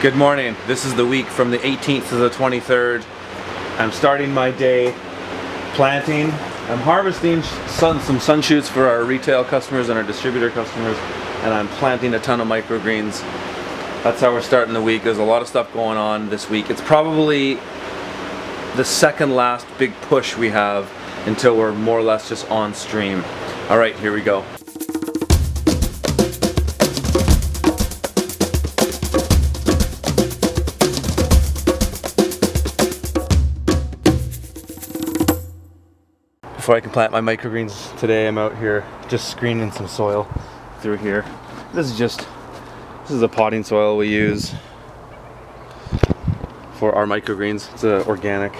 Good morning. This is the week from the 18th to the 23rd. I'm starting my day planting. I'm harvesting some sun shoots for our retail customers and our distributor customers, and I'm planting a ton of microgreens. That's how we're starting the week. There's a lot of stuff going on this week. It's probably the second last big push we have until we're more or less just on stream. All right, here we go. Before I can plant my microgreens today, I'm out here just screening some soil through here. This is a potting soil we use for our microgreens. It's an organic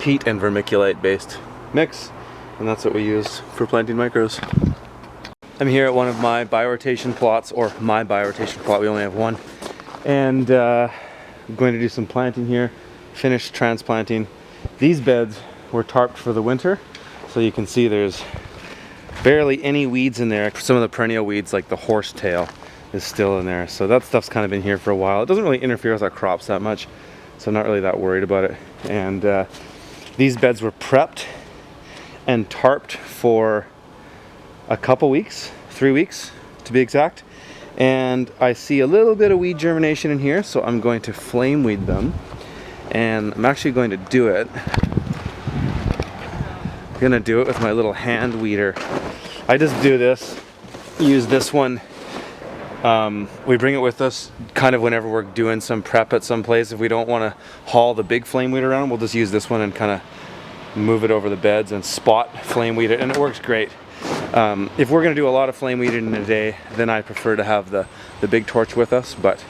peat and vermiculite based mix, and that's what we use for planting micros. I'm here at one of my biorotation plots, or my biorotation plot, we only have one, and I'm going to do some planting here, finish transplanting. These beds were tarped for the winter, so you can see there's barely any weeds in there. Some of the perennial weeds like the horsetail is still in there, so that stuff's kind of been here for a while. It doesn't really interfere with our crops that much, so I'm not really that worried about it. And these beds were prepped and tarped for a couple weeks, 3 weeks to be exact, and I see a little bit of weed germination in here, so I'm going to flame weed them, and I'm actually going to do it. I'm gonna do it with my little hand weeder. I just do this, use this one. We bring it with us kind of whenever we're doing some prep at some place. If we don't want to haul the big flame weed around, we'll just use this one and kind of move it over the beds and spot flame weed it, and it works great. If we're gonna do a lot of flame weeding in a day, then I prefer to have the big torch with us, but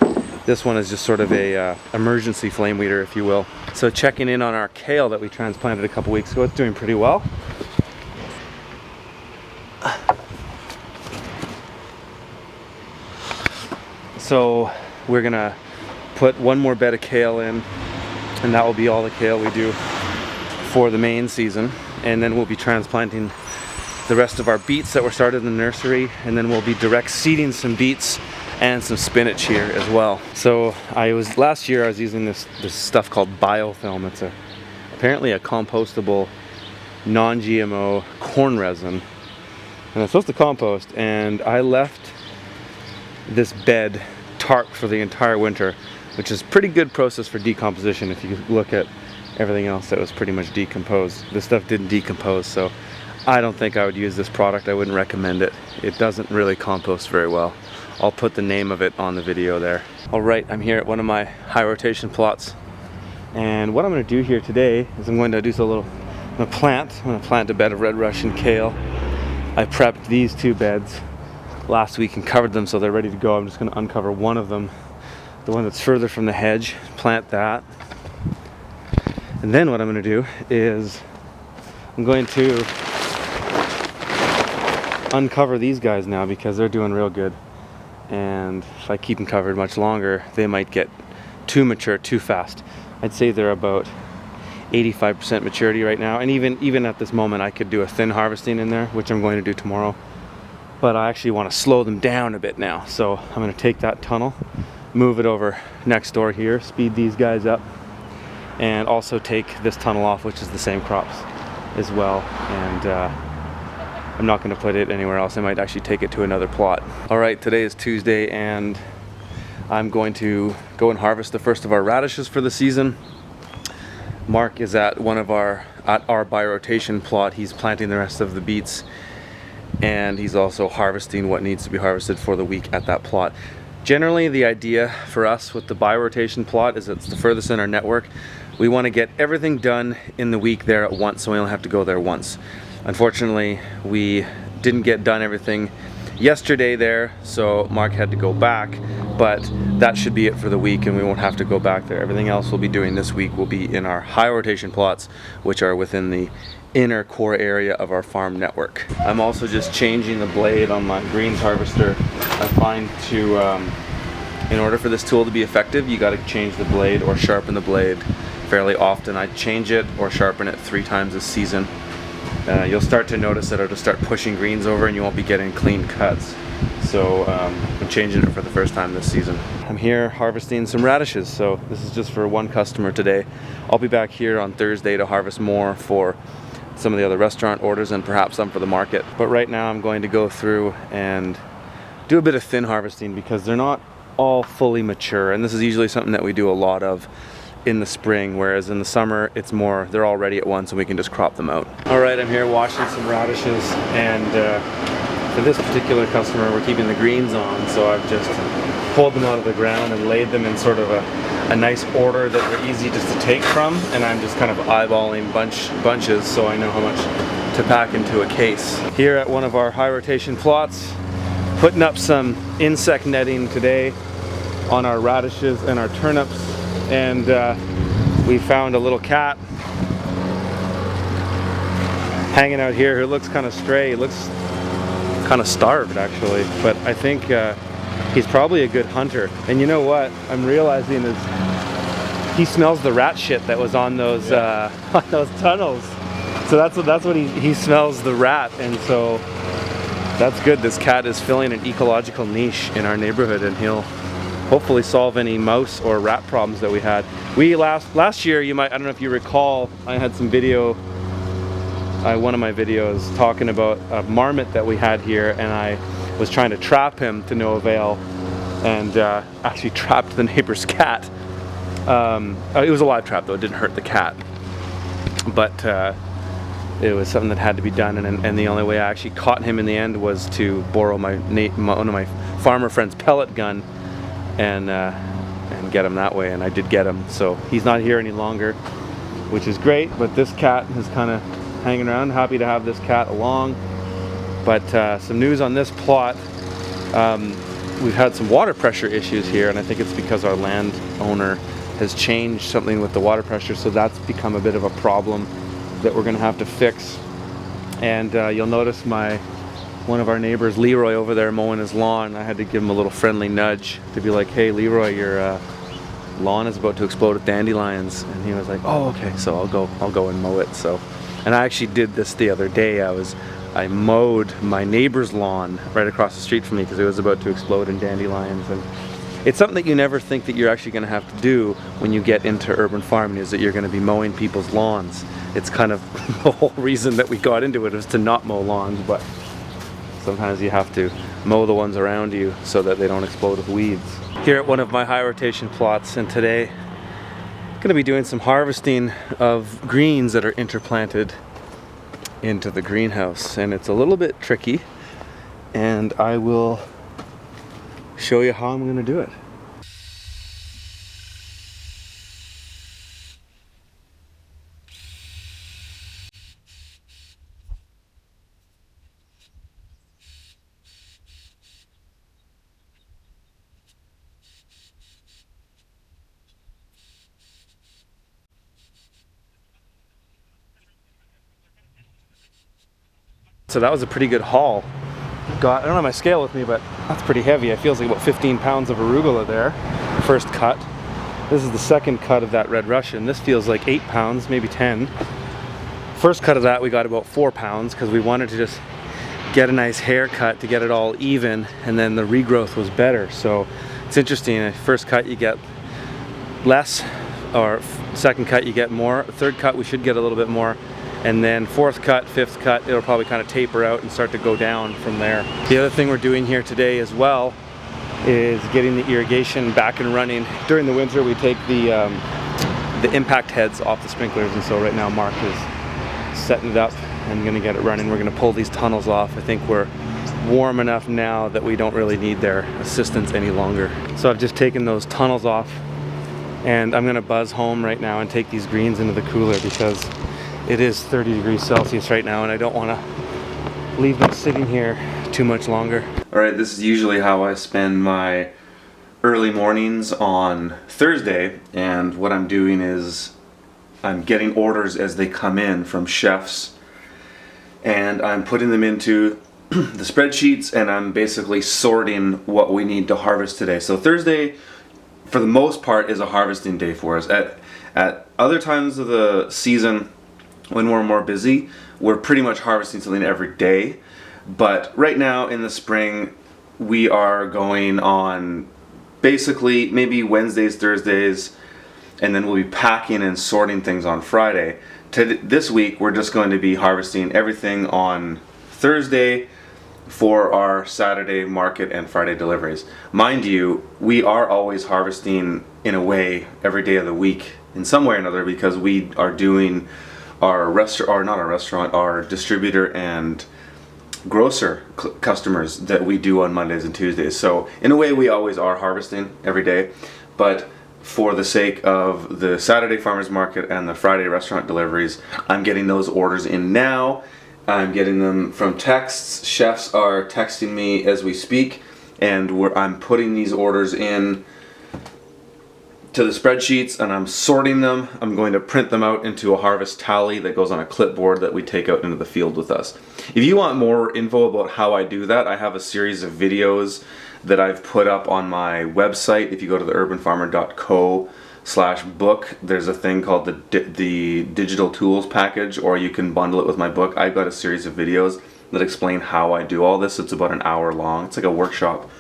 this one is just sort of a emergency flame weeder, if you will. So checking in on our kale that we transplanted a couple weeks ago, it's doing pretty well. So we're gonna put one more bed of kale in, and that will be all the kale we do for the main season. And then we'll be transplanting the rest of our beets that were started in the nursery, and then we'll be direct seeding some beets and some spinach here as well. So last year I was using this stuff called biofilm. It's apparently a compostable non-GMO corn resin, and it's supposed to compost, and I left this bed tarped for the entire winter, which is a pretty good process for decomposition. If you look at everything else that was pretty much decomposed, this stuff didn't decompose, so I don't think I would use this product. I wouldn't recommend it. It doesn't really compost very well. I'll put the name of it on the video there. Alright, I'm here at one of my high rotation plots, and what I'm going to do here today is I'm going to plant a bed of red Russian kale. I prepped these two beds last week and covered them so they're ready to go. I'm just going to uncover one of them, the one that's further from the hedge, plant that. And then what I'm going to do is I'm going to uncover these guys now, because they're doing real good. And if I keep them covered much longer, they might get too mature too fast. I'd say they're about 85% maturity right now, and even at this moment I could do a thin harvesting in there, which I'm going to do tomorrow. But I actually want to slow them down a bit now, so I'm going to take that tunnel, move it over next door here, speed these guys up, and also take this tunnel off, which is the same crops as well. And I'm not going to put it anywhere else. I might actually take it to another plot. Alright, today is Tuesday, and I'm going to go and harvest the first of our radishes for the season. Mark is at our biorotation plot. He's planting the rest of the beets, and he's also harvesting what needs to be harvested for the week at that plot. Generally, the idea for us with the biorotation plot is it's the furthest in our network. We want to get everything done in the week there at once, so we only have to go there once. Unfortunately, we didn't get done everything yesterday there, so Mark had to go back, but that should be it for the week, and we won't have to go back there. Everything else we'll be doing this week will be in our high rotation plots, which are within the inner core area of our farm network. I'm also just changing the blade on my greens harvester. I find in order for this tool to be effective, you got to change the blade or sharpen the blade fairly often. I change it or sharpen it 3 times this season. You'll start to notice that it'll start pushing greens over and you won't be getting clean cuts. So I'm changing it for the first time this season. I'm here harvesting some radishes, so this is just for one customer today. I'll be back here on Thursday to harvest more for some of the other restaurant orders and perhaps some for the market. But right now I'm going to go through and do a bit of thin harvesting because they're not all fully mature, and this is usually something that we do a lot of in the spring, whereas in the summer it's more they're all ready at once and we can just crop them out. Alright, I'm here washing some radishes, and for this particular customer we're keeping the greens on, so I've just pulled them out of the ground and laid them in sort of a nice order that they're easy just to take from, and I'm just kind of eyeballing bunches so I know how much to pack into a case. Here at one of our high rotation plots, putting up some insect netting today on our radishes and our turnips, and we found a little cat hanging out here who looks kind of stray. He looks kind of starved actually, but I think he's probably a good hunter. And you know what I'm realizing is he smells the rat shit that was on those on those tunnels. So that's what he smells, the rat, and so that's good. This cat is filling an ecological niche in our neighborhood, and he'll hopefully solve any mouse or rat problems that we had. We last year, I don't know if you recall, I had some video, one of my videos talking about a marmot that we had here, and I was trying to trap him to no avail, and actually trapped the neighbor's cat. It was a live trap though, it didn't hurt the cat, but it was something that had to be done, and the only way I actually caught him in the end was to borrow one of my farmer friend's pellet gun and get him that way, and I did get him. So he's not here any longer, which is great, but this cat is kind of hanging around. Happy to have this cat along. But some news on this plot, we've had some water pressure issues here, and I think it's because our landowner has changed something with the water pressure, so that's become a bit of a problem that we're gonna have to fix. And you'll notice one of our neighbors, Leroy, over there mowing his lawn. I had to give him a little friendly nudge to be like, hey Leroy, your lawn is about to explode with dandelions, and he was like, oh okay, so I'll go and mow it. So, and I actually did this the other day. I mowed my neighbor's lawn right across the street from me because it was about to explode in dandelions. And it's something that you never think that you're actually going to have to do when you get into urban farming, is that you're going to be mowing people's lawns. It's kind of the whole reason that we got into it, was to not mow lawns, but sometimes you have to mow the ones around you so that they don't explode with weeds. Here at one of my high rotation plots, and today I'm going to be doing some harvesting of greens that are interplanted into the greenhouse, and it's a little bit tricky, and I will show you how I'm going to do it. So that was a pretty good haul. I don't have my scale with me, but that's pretty heavy. It feels like about 15 pounds of arugula there. First cut. This is the second cut of that red Russian. This feels like 8 pounds, maybe 10. First cut of that we got about 4 pounds because we wanted to just get a nice haircut to get it all even, and then the regrowth was better. So it's interesting. First cut you get less, or second cut you get more. Third cut we should get a little bit more. And then fourth cut, fifth cut, it'll probably kind of taper out and start to go down from there. The other thing we're doing here today as well is getting the irrigation back and running. During the winter we take the impact heads off the sprinklers, and so right now Mark is setting it up and gonna get it running. We're gonna pull these tunnels off. I think we're warm enough now that we don't really need their assistance any longer. So I've just taken those tunnels off, and I'm gonna buzz home right now and take these greens into the cooler because it is 30 degrees Celsius right now, and I don't want to leave them sitting here too much longer. Alright, this is usually how I spend my early mornings on Thursday, and what I'm doing is I'm getting orders as they come in from chefs, and I'm putting them into the spreadsheets, and I'm basically sorting what we need to harvest today. So Thursday, for the most part, is a harvesting day for us. At other times of the season, when we're more busy, we're pretty much harvesting something every day. But right now in the spring, we are going on basically maybe Wednesdays, Thursdays, and then we'll be packing and sorting things on Friday. This week we're just going to be harvesting everything on Thursday for our Saturday market and Friday deliveries. Mind you, we are always harvesting in a way every day of the week in some way or another, because we are doing our our distributor and grocer customers that we do on Mondays and Tuesdays. So in a way we always are harvesting every day, but for the sake of the Saturday farmers market and the Friday restaurant deliveries, I'm getting those orders in now. I'm getting them from texts. Chefs are texting me as we speak, and I'm putting these orders in to the spreadsheets, and I'm sorting them. I'm going to print them out into a harvest tally that goes on a clipboard that we take out into the field with us. If you want more info about how I do that, I have a series of videos that I've put up on my website. If you go to theurbanfarmer.co/book, there's a thing called the digital tools package, or you can bundle it with my book. I've got a series of videos that explain how I do all this. It's about an hour long. It's like a workshop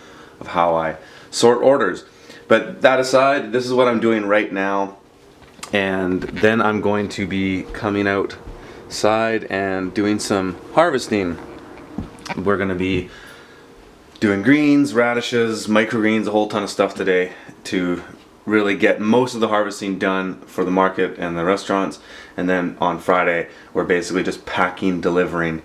of how I sort orders. But that aside, this is what I'm doing right now, and then I'm going to be coming outside and doing some harvesting. We're going to be doing greens, radishes, microgreens, a whole ton of stuff today to really get most of the harvesting done for the market and the restaurants. And then on Friday, we're basically just packing, delivering,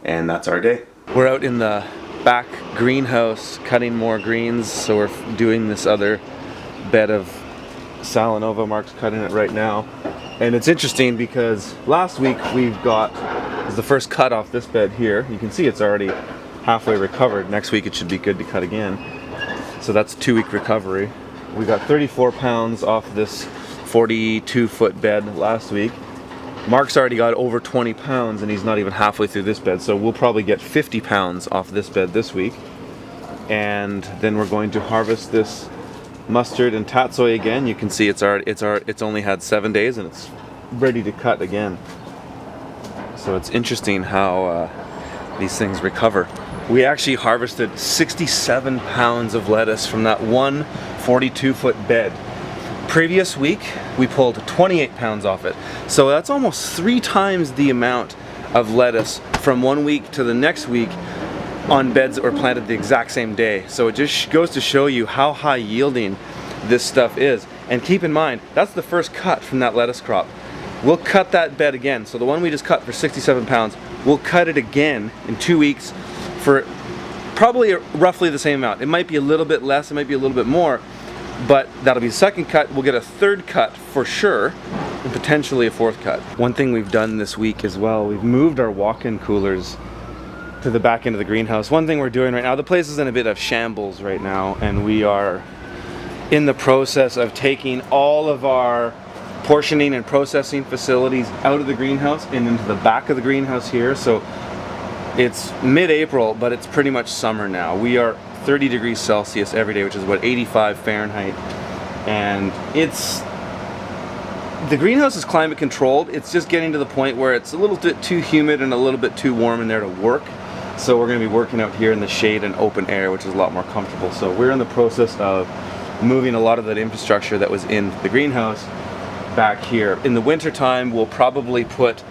and that's our day. We're out in the back greenhouse cutting more greens, so we're doing this other bed of Salanova. Mark's cutting it right now, and it's interesting because last week we've got the first cut off this bed here. You can see it's already halfway recovered. Next week it should be good to cut again, so that's a 2-week recovery. We got 34 pounds off this 42-foot bed last week. Mark's already got over 20 pounds, and he's not even halfway through this bed, so we'll probably get 50 pounds off this bed this week. And then we're going to harvest this mustard and tatsoi again. You can see it's only had 7 days, and it's ready to cut again. So it's interesting how these things recover. We actually harvested 67 pounds of lettuce from that one 42-foot bed. Previous week, we pulled 28 pounds off it. So that's almost 3 times the amount of lettuce from one week to the next week on beds that were planted the exact same day. So it just goes to show you how high yielding this stuff is. And keep in mind, that's the first cut from that lettuce crop. We'll cut that bed again. So the one we just cut for 67 pounds, we'll cut it again in 2 weeks for probably roughly the same amount. It might be a little bit less, it might be a little bit more, but that'll be the second cut. We'll get a third cut for sure, and potentially a fourth cut. One thing we've done this week as well, we've moved our walk-in coolers to the back end of the greenhouse. One thing we're doing right now, the place is in a bit of shambles right now, and we are in the process of taking all of our portioning and processing facilities out of the greenhouse and into the back of the greenhouse here. So it's mid-April, but it's pretty much summer now. We are 30 degrees Celsius every day, which is about 85 Fahrenheit, and the greenhouse is climate controlled. It's just getting to the point where it's a little bit too humid and a little bit too warm in there to work. So we're going to be working out here in the shade and open air, which is a lot more comfortable. So we're in the process of moving a lot of that infrastructure that was in the greenhouse back here. In the winter time, we'll probably put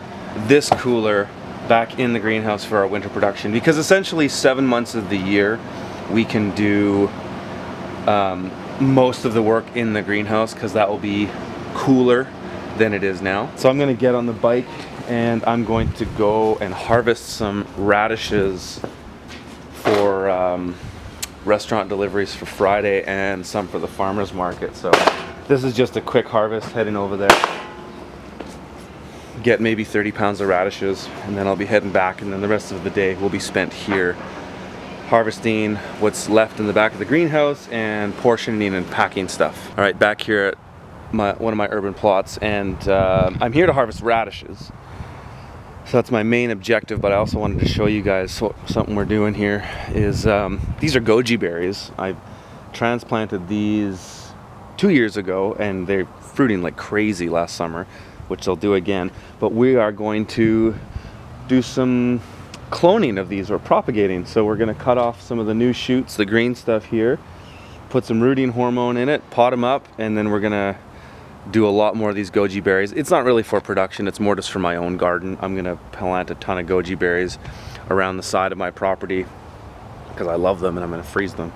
this cooler back in the greenhouse for our winter production, because essentially 7 months of the year we can do most of the work in the greenhouse, because that will be cooler than it is now. So I'm going to get on the bike and I'm going to go and harvest some radishes for restaurant deliveries for Friday and some for the farmers market. So this is just a quick harvest, heading over there, get maybe 30 pounds of radishes, and then I'll be heading back, and then the rest of the day will be spent here harvesting what's left in the back of the greenhouse and portioning and packing stuff. All right, back here at one of my urban plots, and I'm here to harvest radishes. So that's my main objective, but I also wanted to show you guys something we're doing here. Is these are goji berries. I transplanted these 2 years ago, and they're fruiting like crazy last summer, which they'll do again. But we are going to do some cloning of these, or propagating. So we're going to cut off some of the new shoots, the green stuff here, put some rooting hormone in it, pot them up, and then we're going to do a lot more of these goji berries. It's not really for production, it's more just for my own garden. I'm going to plant a ton of goji berries around the side of my property because I love them, and I'm going to freeze them.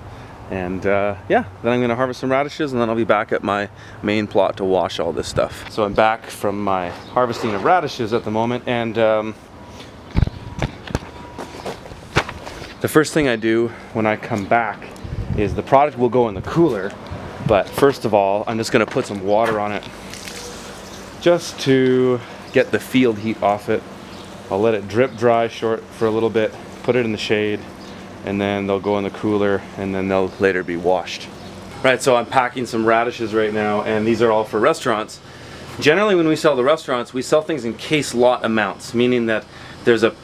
And yeah, then I'm going to harvest some radishes, and then I'll be back at my main plot to wash all this stuff. So I'm back from my harvesting of radishes at the moment, and the first thing I do when I come back is the product will go in the cooler, but first of all, I'm just going to put some water on it just to get the field heat off it. I'll let it drip dry short for a little bit, put it in the shade, and then they'll go in the cooler, and then they'll later be washed. Right, so I'm packing some radishes right now, and these are all for restaurants. Generally, when we sell to restaurants, we sell things in case lot amounts, meaning that there's a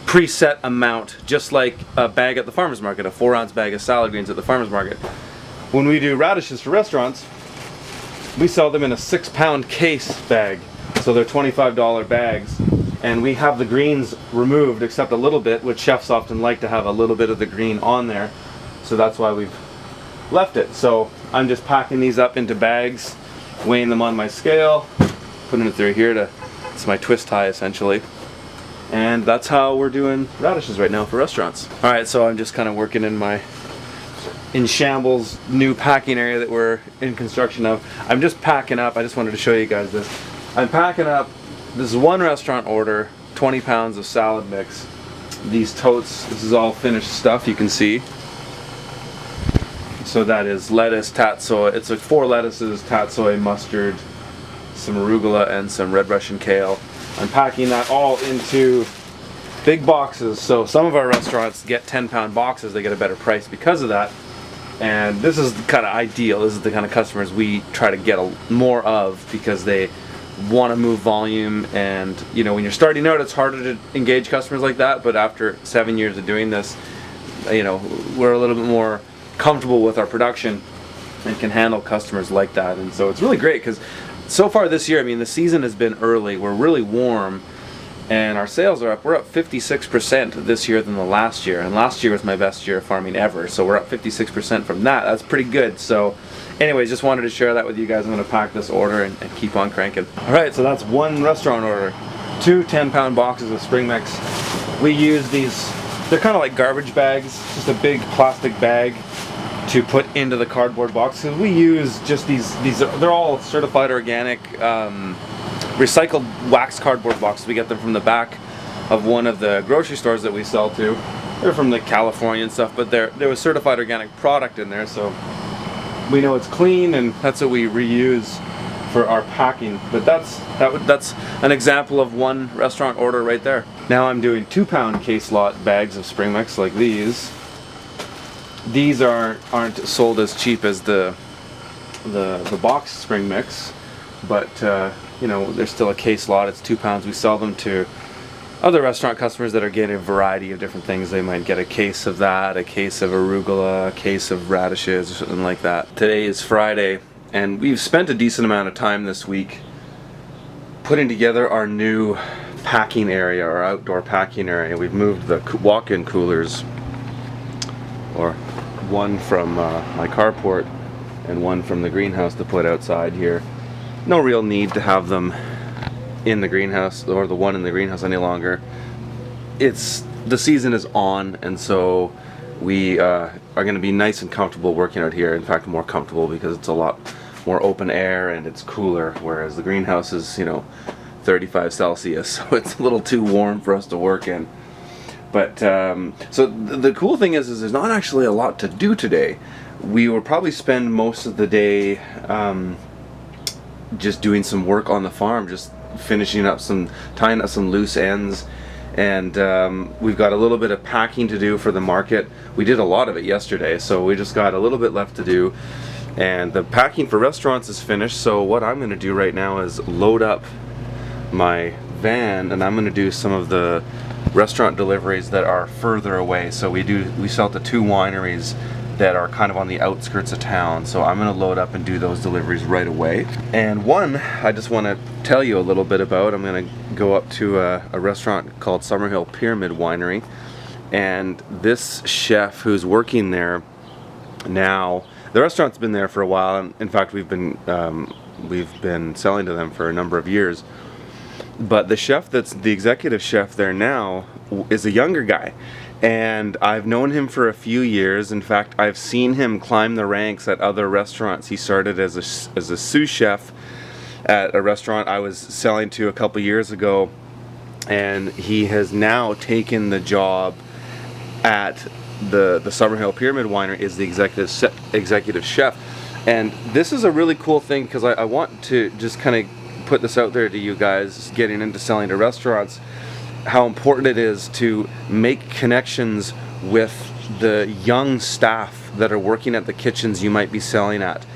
preset amount, just like a bag at the farmer's market, a 4-ounce bag of salad greens at the farmer's market. When we do radishes for restaurants, we sell them in a 6-pound case bag, so they're $25 bags. And we have the greens removed except a little bit, which chefs often like to have a little bit of the green on there. So that's why we've left it. So I'm just packing these up into bags, weighing them on my scale, putting it through here it's my twist tie essentially. And that's how we're doing radishes right now for restaurants. All right, so I'm just kind of working in shambles new packing area that we're in construction of. I'm just packing up, I just wanted to show you guys this. I'm packing up. This is one restaurant order, 20 pounds of salad mix. These totes, this is all finished stuff, you can see. So that is lettuce, tatsoi, it's like 4 lettuces, tatsoi, mustard, some arugula, and some red Russian kale. I'm packing that all into big boxes. So some of our restaurants get 10-pound boxes, they get a better price because of that. And this is kind of ideal, this is the kind of customers we try to get more of because they want to move volume. And you know, when you're starting out, it's harder to engage customers like that, but after 7 years of doing this, you know, we're a little bit more comfortable with our production and can handle customers like that. And so it's really great because so far this year, I mean, the season has been early, we're really warm, and our sales are up. We're up 56% this year than the last year, and last year was my best year of farming ever, so we're up 56% from that. That's pretty good. So anyways, just wanted to share that with you guys. I'm going to pack this order and keep on cranking. Alright, so that's one restaurant order. 2 10-pound boxes of spring mix. We use these, they're kind of like garbage bags, just a big plastic bag to put into the cardboard box. So we use just these they're all certified organic, recycled wax cardboard boxes. We get them from the back of one of the grocery stores that we sell to. They're from the California and stuff, but there was certified organic product in there, so we know it's clean, and that's what we reuse for our packing. But that's an example of one restaurant order right there. Now I'm doing 2-pound case lot bags of spring mix like these. These aren't sold as cheap as the box spring mix, but you know, there's still a case lot. It's 2 pounds. We sell them to other restaurant customers that are getting a variety of different things. They might get a case of that, a case of arugula, a case of radishes, or something like that. Today is Friday, and we've spent a decent amount of time this week putting together our new packing area, our outdoor packing area. We've moved the walk-in coolers, or one from my carport and one from the greenhouse to put outside here. No real need to have them in the greenhouse, or the one in the greenhouse, any longer. The season is on, and so we are going to be nice and comfortable working out here. In fact, more comfortable because it's a lot more open air and it's cooler, whereas the greenhouse is, you know, 35 Celsius, so it's a little too warm for us to work in. But so the cool thing is there's not actually a lot to do today. We will probably spend most of the day just doing some work on the farm, just finishing up tying up some loose ends, and we've got a little bit of packing to do for the market. We did a lot of it yesterday, so we just got a little bit left to do, and the packing for restaurants is finished. So what I'm going to do right now is load up my van, and I'm going to do some of the restaurant deliveries that are further away. So we sell to 2 wineries that are kind of on the outskirts of town. So I'm gonna load up and do those deliveries right away. And one I just want to tell you a little bit about. I'm gonna go up to a restaurant called Summerhill Pyramid Winery, and this chef who's working there now, the restaurant's been there for a while, and in fact we've been selling to them for a number of years. But the chef that's the executive chef there now is a younger guy, and I've known him for a few years. In fact, I've seen him climb the ranks at other restaurants. He started as a sous chef at a restaurant I was selling to a couple years ago, and he has now taken the job at the Summerhill Pyramid Winery as the executive chef. And this is a really cool thing, because I want to just kind of put this out there to you guys getting into selling to restaurants, how important it is to make connections with the young staff that are working at the kitchens you might be selling at.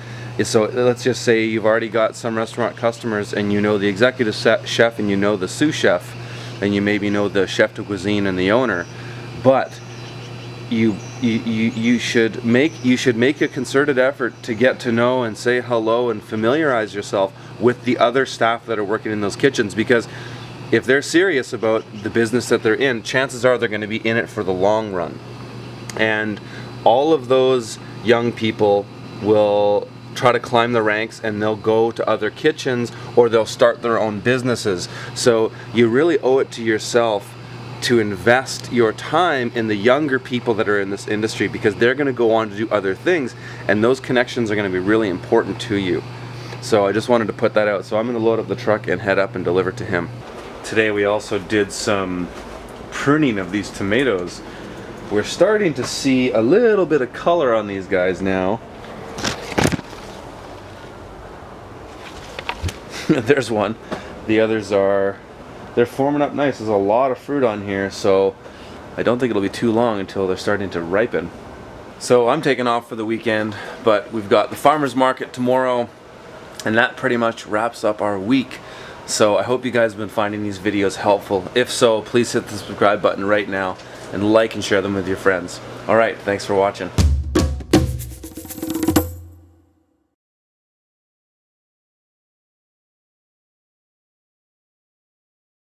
So let's just say you've already got some restaurant customers, and you know the executive chef, and you know the sous chef, and you maybe know the chef de cuisine and the owner, but you should make a concerted effort to get to know and say hello and familiarize yourself with the other staff that are working in those kitchens, because if they're serious about the business that they're in, chances are they're going to be in it for the long run. And all of those young people will try to climb the ranks, and they'll go to other kitchens, or they'll start their own businesses. So you really owe it to yourself to invest your time in the younger people that are in this industry, because they're going to go on to do other things, and those connections are going to be really important to you. So I just wanted to put that out. So I'm going to load up the truck and head up and deliver to him. Today we also did some pruning of these tomatoes. We're starting to see a little bit of color on these guys now. There's one. The others they're forming up nice. There's a lot of fruit on here, so I don't think it'll be too long until they're starting to ripen. So I'm taking off for the weekend, but we've got the farmers market tomorrow, and that pretty much wraps up our week. So I hope you guys have been finding these videos helpful. If so, please hit the subscribe button right now and like and share them with your friends. Alright, thanks for watching.